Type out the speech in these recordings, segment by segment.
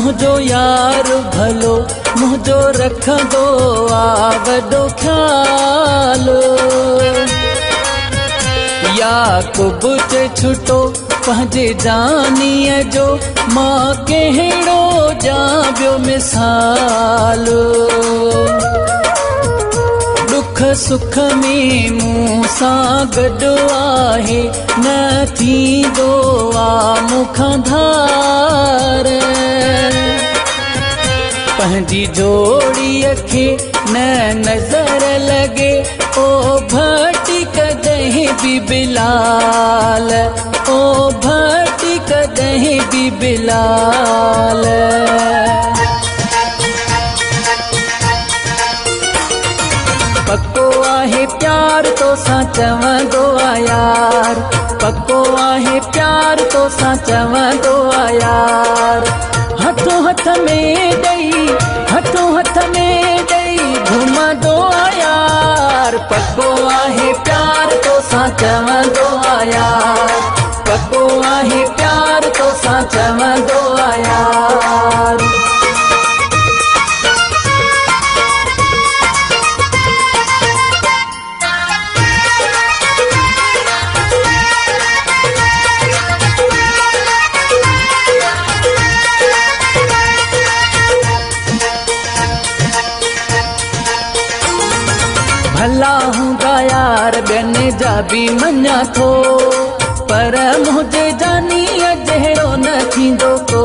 मुझो यार भलो मुझो रखंदो आ वॾो ख्याल याकूब चे छुटो पंहिंजे जानीअ जो मां कहिड़ो ॼां ॿियो मिसाल दुख सुख में मूं सां गॾु आहे न थींदो आहे मूंखां धार पंहिंजी जोड़ीअ खे न नज़र लॻे ओ भटी कॾहिं बि बिलाल ओ भटी कॾहिं बि बिलाल पक्को आहे प्यार तोसां चवंदो आ यार पक्को आहे प्यार तोसां चवंदो आ यार हथो हथ में ॾेई घुमंदो आ यार पक्को आहे प्यार तोसां चवंदो आ यार पक्को आहे प्यार तोसां चवंदो आ यार भला हूंदा यार ॿियनि जा बि मञा थो पर मुंहिंजे जानीअ जहिड़ो न थींदो को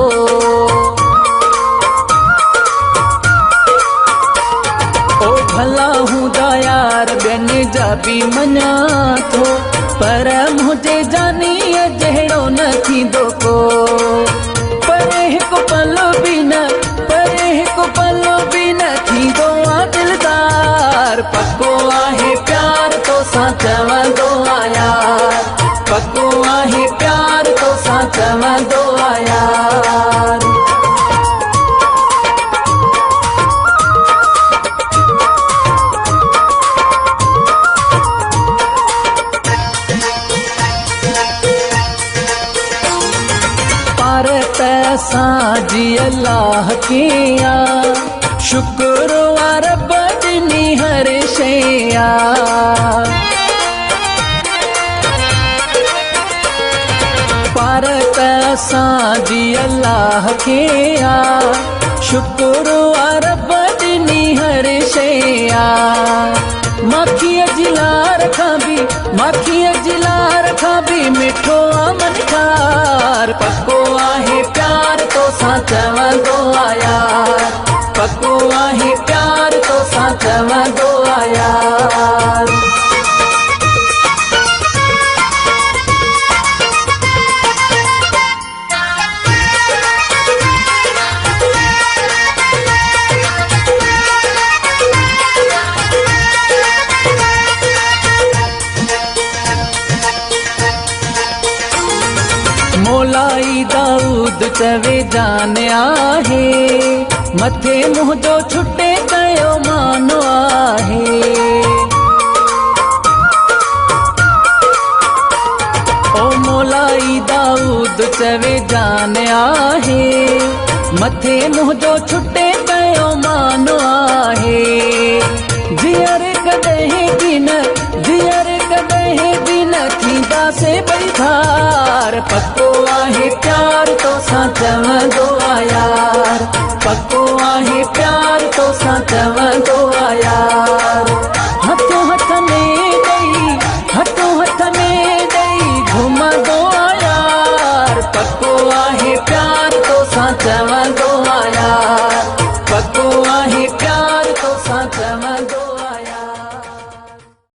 ओ भला हूंदा यार ॿियनि जा बि मञा थो पर मुंहिंजे जानीअ जहिड़ो न थींदो को पर हिकु पलो बि न थींदो आहे दिलदार पक्को आहे प्यार तोसां चवंदो आ यार पक्को आहे प्यार तोसां चवंदो आ यार पार त असांजी अल्लाह खे आ शुक्र आ रब ॾिनी हर शइ पार त असांजी अल्लाह खे आ शुक्र आ रब ॾिनी हर शइ माखीअ जी लार खां बि मिठो आ मनखार पक्को आहे प्यार तोसां चवंदो आ यार पक्को आहे प्यार तोसां चवंदो आ यार मौलाई दाऊद चवे जान आहे मथे मुंहिंजो छुटे कयो मानो आहे ओ मौलाई दाऊद चवे जान आहे मथे मुंहिंजो छुटे कयो मानो आहे जीअर कॾहिं बि न थींदासीं ॿई धार पक्को आहे प्यार तोसां चवंदो आ यार पक्को आहे प्यार तोसां चवंदो आ यार हथो हथ में ॾेई घुमंदो आ यार पक्को आहे प्यार तोसां चवंदो